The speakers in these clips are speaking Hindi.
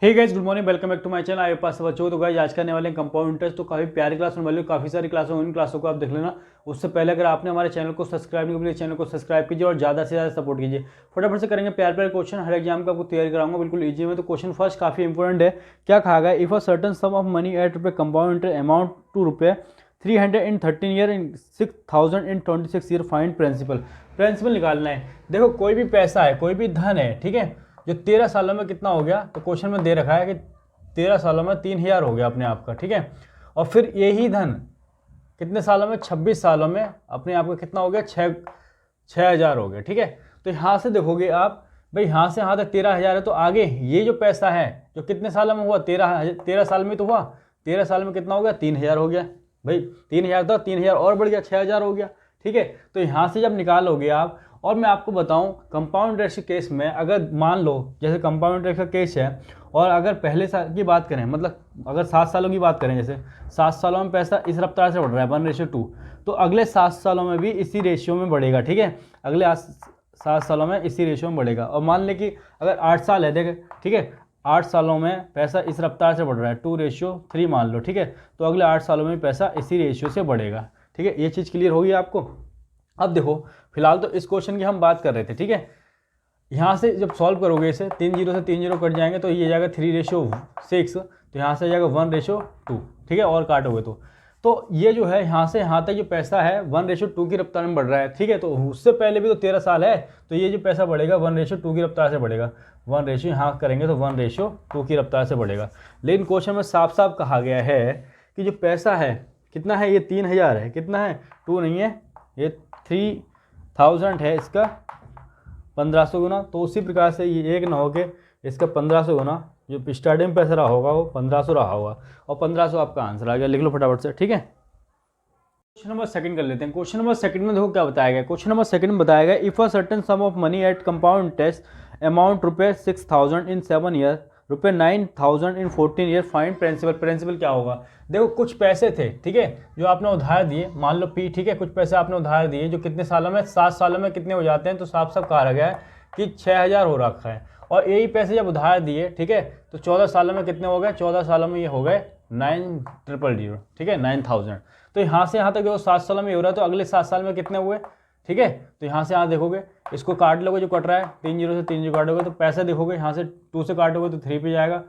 Hey guys, good morning, welcome back to my channel. आपके पास बच्चों तो गाइस आज करने वाले हैं कंपाउंड इंटरेस्ट। तो काफ़ी प्यारी क्लास होने वाली है, काफ़ी सारी क्लास होंगी, इन क्लासों को आप देख लेना। उससे पहले अगर आपने हमारे चैनल को सब्सक्राइब नहीं किया, चैनल को सब्सक्राइब कीजिए और ज़्यादा से ज़्यादा सपोर्ट कीजिए। फटाफट से करेंगे प्यार प्यारे क्वेश्चन, हर एग्जाम का आपको तैयारी कराऊंगा बिल्कुल ईजी में। तो क्वेश्चन फर्स्ट काफ़ी इंपॉर्टेंट है। क्या कहा गया? If a certain sum of money at रुपये कंपाउंड इंटरेस्ट अमाउंट टू रुपये 300 in 13 year in 6000 in 26 year, find principal. Principal निकालना है। देखो, कोई भी पैसा है, कोई भी धन है, ठीक है, जो 13 सालों में कितना हो गया, तो क्वेश्चन में दे रखा है कि 13 सालों में 3000 हो गया अपने आप का, ठीक है। और फिर यही धन कितने सालों में, 26 सालों में अपने आप का कितना हो गया, 6000 हो गया, ठीक है। तो यहाँ से देखोगे आप, भाई यहाँ से यहाँ तक 13000 है, तो आगे ये जो पैसा है जो कितने सालों में हुआ, 13 साल में तो हुआ, 13 साल में कितना हो गया, 3000 हो गया। भाई 3000 था, 3000 और बढ़ गया, 6000 हो गया, ठीक है। तो यहाँ से जब निकालोगे आप, और मैं आपको बताऊं कंपाउंड इंटरेस्ट के केस में, अगर मान लो जैसे कंपाउंड इंटरेस्ट का केस है, और अगर पहले साल की बात करें, मतलब अगर 7 सालों की बात करें, जैसे 7 सालों में पैसा इस रफ्तार से बढ़ रहा है 1:2, तो अगले 7 सालों में भी इसी रेशियो में बढ़ेगा, ठीक है। अगले 7 सालों में इसी रेशियो में बढ़ेगा। और मान लें कि अगर 8 साल है, देखे, ठीक है, 8 सालों में पैसा इस रफ्तार से बढ़ रहा है 2:3 मान लो, ठीक है। तो अगले 8 सालों में पैसा इसी रेशियो से बढ़ेगा, ठीक है। ये चीज़ क्लियर होगी आपको। अब देखो, फिलहाल तो इस क्वेश्चन की हम बात कर रहे थे, ठीक है। यहाँ से जब सॉल्व करोगे इसे, 3 जीरो से 3 जीरो कट जाएंगे, तो ये जाएगा 3:6, तो यहाँ से जाएगा 1:2, ठीक है, और काटोगे तो ये जो है यहाँ से यहाँ तक जो पैसा है 1:2 की रफ्तार में बढ़ रहा है, ठीक है। तो उससे पहले भी तो 13 साल है, तो ये जो पैसा बढ़ेगा 1:2 की रफ्तार से बढ़ेगा। 1 यहाँ करेंगे तो 1:2 की रफ्तार से बढ़ेगा। लेकिन क्वेश्चन में साफ साफ कहा गया है कि जो पैसा है कितना है, ये 3000 है, कितना है, 2 नहीं है, ये 3000 है, इसका 1500 गुना। तो उसी प्रकार से ये 1 ना होके इसका 1500 गुना, जो स्टार्टिंग पैसा रहा होगा वो 1500 रहा होगा, और 1500 आपका आंसर आ गया। लिख लो फटाफट से, ठीक है। क्वेश्चन नंबर सेकंड कर लेते हैं। क्वेश्चन नंबर सेकंड में देखो क्या बताया गया। क्वेश्चन नंबर सेकंड में बताया गया, if a certain sum of money at compound interest amount ₹6000 in 7 year, ₹9000 in 14 year, find principal. Principal क्या होगा? देखो, कुछ पैसे थे, ठीक है, जो आपने उधार दिए, मान लो P, ठीक है, कुछ पैसे आपने उधार दिए जो कितने सालों में, 7 सालों में कितने हो जाते हैं, तो साफ साफ कहा गया है कि 6000 हो रखा है। और यही पैसे जब उधार दिए, ठीक है, तो 14 सालों में कितने हो गए, 14 सालों में ये हो गए 9000, ठीक है, 9000। तो यहाँ से यहाँ तक देखो 7 सालों में हो रहा है, तो अगले 7 साल में कितने हुए, ठीक है। तो यहाँ से यहाँ देखोगे, इसको काट लोगे, जो कट रहा है 3 जीरो से 3 जीरो काटोगे, तो पैसा देखोगे यहाँ से 2 से काटोगे तो 3 पे जाएगा,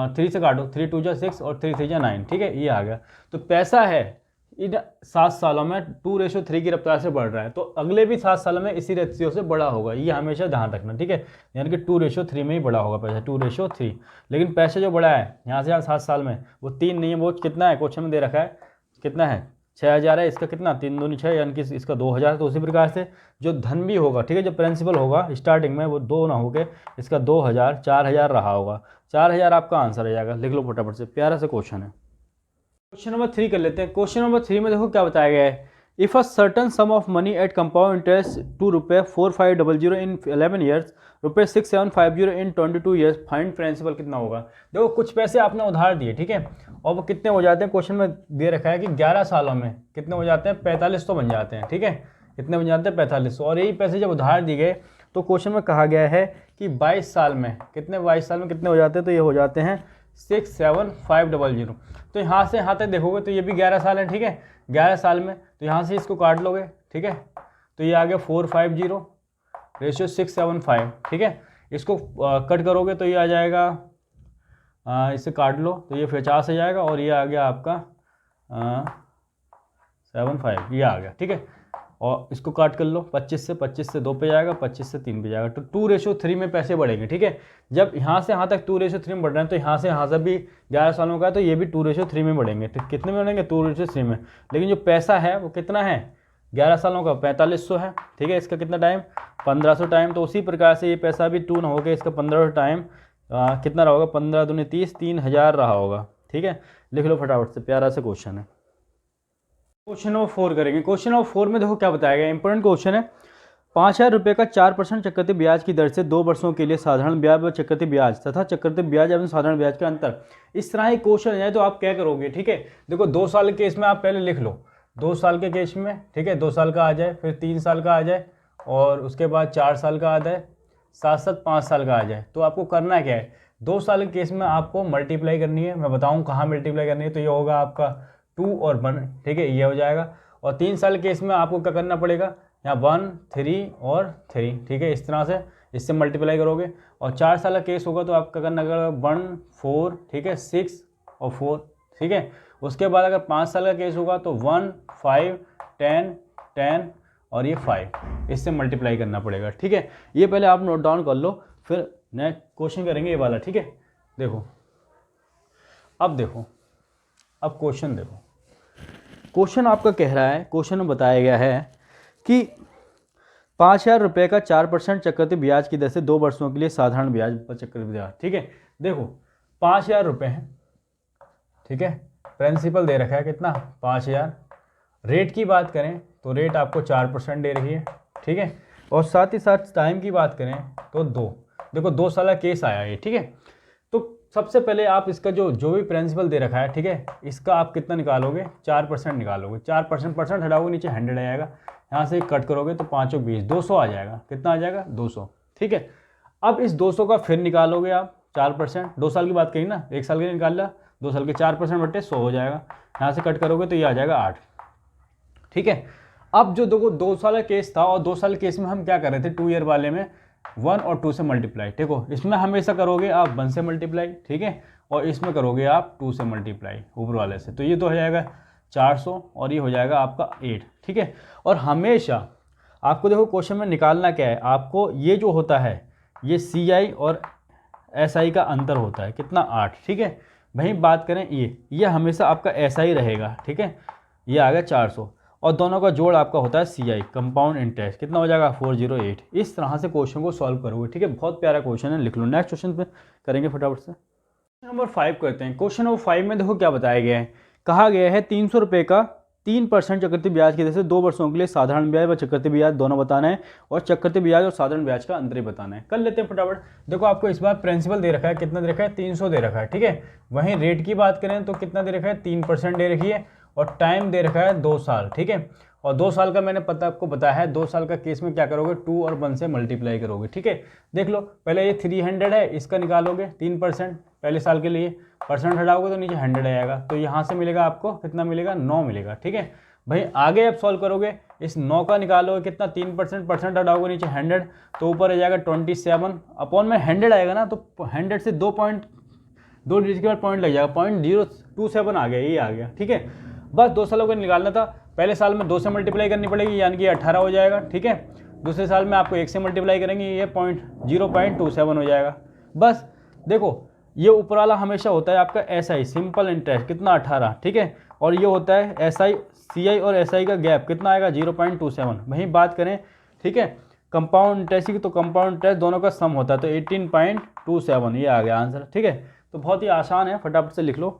3 से काटो, 3 2 जा 6 और 3 3 जा 9, ठीक है, ये आ गया। तो पैसा है इन 7 सालों में 2:3 की रफ्तार से बढ़ रहा है, तो अगले भी 7 सालों में इसी रेशियो से बड़ा होगा, ये हमेशा ध्यान रखना, ठीक है। यानी कि 2:3 में ही बड़ा होगा पैसा, 2:3। लेकिन पैसा जो बड़ा है यहाँ से यहाँ 7 साल में, वो 3 नहीं है, वो कितना है, क्वेश्चन में दे रखा है कितना है, 6000 है, इसका कितना, 3 दूनी 6, यानी कि इसका 2000। तो उसी प्रकार से जो धन भी होगा, ठीक है, जो प्रिंसिपल होगा स्टार्टिंग में, वो 2 ना होके इसका 2000, 4000 रहा होगा, 4000 आपका आंसर आ जाएगा। लिख लो फटाफट से, प्यारा सा क्वेश्चन है। क्वेश्चन नंबर 3 कर लेते हैं। क्वेश्चन नंबर 3 में देखो क्या बताया गया है, if a certain sum of money at compound interest ₹4500 in 11 years, ₹6750 in 22 years, find principal कितना होगा। देखो, कुछ पैसे आपने उधार दिए, ठीक है, और वो कितने हो जाते हैं, क्वेश्चन में दे रखा है कि 11 सालों में कितने हो जाते हैं, 4500 बन जाते हैं, ठीक है, कितने बन जाते हैं, 4500। और यही पैसे जब उधार दिए गए, तो क्वेश्चन में कहा गया है कि 22 साल में कितने, 22 साल में कितने हो जाते हैं, तो ये हो जाते हैं 67500। तो यहाँ से यहाँ तक देखोगे तो ये भी 11 साल है, ठीक है, 11 साल में, तो यहाँ से इसको काट लोगे, ठीक है, तो ये आ गया 450/675, ठीक है। इसको कट करोगे तो ये आ जाएगा, इससे काट लो तो ये 50 आ जाएगा, और ये आ गया आपका 75, ये आ गया, ठीक है। और इसको काट कर लो 25 से 2 पे जाएगा, 25 से 3 पे जाएगा, तो 2:3 में पैसे बढ़ेंगे, ठीक है। जब यहाँ से यहाँ तक 2:3 में बढ़ रहे हैं, तो यहाँ से यहाँ से भी 11 सालों का है, तो ये भी 2:3 में बढ़ेंगे, तो कितने में बढ़ेंगे, 2:3 में। लेकिन जो पैसा है वो कितना है, 11 सालों का 4500 है, ठीक है, इसका कितना टाइम, 1500 टाइम। तो उसी प्रकार से ये पैसा भी 2 ना होकर इसका 1500 टाइम कितना रहा होगा, 15 दूनी 30, 3000 रहा होगा, ठीक है। लिख लो फटाफट से, प्यारा सा क्वेश्चन है। क्वेश्चन नंबर 4 करेंगे। क्वेश्चन नंबर 4 में देखो क्या बताया गया, इंपॉर्टेंट क्वेश्चन है। 5000 रुपये का 4% चक्रवृद्धि ब्याज की दर से 2 वर्षों के लिए साधारण ब्याज व चक्रवृद्धि ब्याज तथा चक्रवृद्धि ब्याज एवं साधारण ब्याज का अंतर, इस तरह ही क्वेश्चन है, तो आप क्या करोगे, ठीक है। देखो, 2 साल के केस में आप पहले लिख लो, 2 साल के केस में, ठीक है, 2 साल का आ जाए, फिर 3 साल का आ जाए, और उसके बाद 4 साल का आ जाए, साथ साथ 5 साल का आ जाए। तो आपको करना क्या है, 2 साल के केस में आपको मल्टीप्लाई करनी है, मैं बताऊँ कहाँ मल्टीप्लाई करनी है। तो ये होगा आपका 2 और 1, ठीक है, ये हो जाएगा। और 3 साल के केस में आपको क्या करना पड़ेगा, यहाँ 1 3 और 3, ठीक है, इस तरह से इससे मल्टीप्लाई करोगे। और 4 साल का केस होगा तो आपका करना पड़ेगा 1 4, ठीक है, 6 और 4, ठीक है। उसके बाद अगर 5 साल का केस होगा तो 1 5 10 10 और ये 5, इससे मल्टीप्लाई करना पड़ेगा, ठीक है। ये पहले आप नोट डाउन कर लो, फिर नेक्स्ट क्वेश्चन करेंगे ये वाला, ठीक है। देखो अब क्वेश्चन देखो, क्वेश्चन आपका कह रहा है, क्वेश्चन में बताया गया है कि 5,000 रुपये का 4% चक्रवृद्धि ब्याज की दर से 2 वर्षों के लिए साधारण ब्याज पर चक्रवृद्धि ब्याज, ठीक है। देखो 5,000 रुपये हैं, ठीक है, प्रिंसिपल दे रखा है कितना 5,000। रेट की बात करें तो रेट आपको 4% दे रही है, ठीक है। और साथ ही साथ टाइम की बात करें तो 2, देखो 2 साल का केस आया है, ठीक है। तो सबसे पहले आप इसका जो भी प्रिंसिपल दे रखा है, ठीक है, इसका आप कितना निकालोगे, 4% निकालोगे। 4% हटाओगे नीचे 100 आ जाएगा, यहाँ से कट करोगे तो 5 और 20 200 आ जाएगा। कितना आ जाएगा 200, ठीक है। अब इस 200 का फिर निकालोगे आप 4%, 2 साल की बात करी ना, 1 साल के लिए निकाल लिया, 2 साल के 4% बटे 100 हो जाएगा, यहाँ से कट करोगे तो ये आ जाएगा 8, ठीक है। अब जो देखो 2 साल का केस था, और 2 साल के केस में हम क्या कर रहे थे 2 ईयर वाले में 1 और 2 से मल्टीप्लाई, ठीक हो। इसमें हमेशा करोगे आप 1 से मल्टीप्लाई, ठीक है, और इसमें करोगे आप 2 से मल्टीप्लाई ऊपर वाले से, तो ये तो हो जाएगा 400 और ये हो जाएगा आपका 8, ठीक है। और हमेशा आपको देखो क्वेश्चन में निकालना क्या है, आपको ये जो होता है ये CI और SI का अंतर होता है कितना 8, ठीक है। वहीं बात करें ये हमेशा आपका SI रहेगा, ठीक है, ये आ गया 400, और दोनों का जोड़ आपका होता है CI कंपाउंड इंटरेस्ट, कितना हो जाएगा 408। इस तरह से क्वेश्चन को सॉल्व करोगे, ठीक है। बहुत प्यारा क्वेश्चन है, लिख लो। नेक्स्ट क्वेश्चन पे करेंगे फटाफट से। क्वेश्चन नंबर 5 करते हैं। क्वेश्चन नंबर 5 में देखो क्या बताया गया है, कहा गया है 300 रुपये का 3% चक्रवृद्धि ब्याज की दर से 2 वर्षों के लिए साधारण ब्याज व चक्रवृद्धि ब्याज दोनों बताना है, और चक्रवृद्धि ब्याज और साधारण ब्याज का अंतर बताना है। कर लेते हैं फटाफट। देखो आपको इस बार प्रिंसिपल दे रखा है, कितना दे रखा है 300 दे रखा है, ठीक है। वहीं रेट की बात करें तो कितना दे रखा है 3% दे रखी है, और टाइम दे रखा है 2 साल, ठीक है। और 2 साल का मैंने आपको बताया है, 2 साल का केस में क्या करोगे 2 और 1 से मल्टीप्लाई करोगे, ठीक है। देख लो पहले ये 300 है, इसका निकालोगे 3% पहले साल के लिए, परसेंट हटाओगे तो नीचे 100 आएगा, तो यहाँ से मिलेगा आपको कितना मिलेगा 9 मिलेगा, ठीक है भाई। आगे आप सॉल्व करोगे, इस 9 का निकालोगे कितना 3% परसेंट नीचे 100, तो ऊपर आ जाएगा 27 अपॉन में 100 आएगा ना, तो 100 से 2 डिजिट के बाद पॉइंट लग जाएगा, 0.027 आ गया, ये आ गया, ठीक है। बस 2 सालों का निकालना था। पहले साल में 2 से मल्टीप्लाई करनी पड़ेगी, यानी कि 18 हो जाएगा, ठीक है। दूसरे साल में आपको 1 से मल्टीप्लाई करेंगे, ये 0.27 हो जाएगा। बस देखो ये ऊपर वाला हमेशा होता है आपका SI सिंपल इंटरेस्ट, कितना 18, ठीक है। और ये होता है SI CI और SI का गैप कितना आएगा 0.27। वहीं बात करें, ठीक है, कंपाउंड इंटरेस्ट की, तो कंपाउंड इंटरेस्ट दोनों का सम होता है, तो 18.27 ये आ गया आंसर, ठीक है। तो बहुत ही आसान है, फटाफट से लिख लो।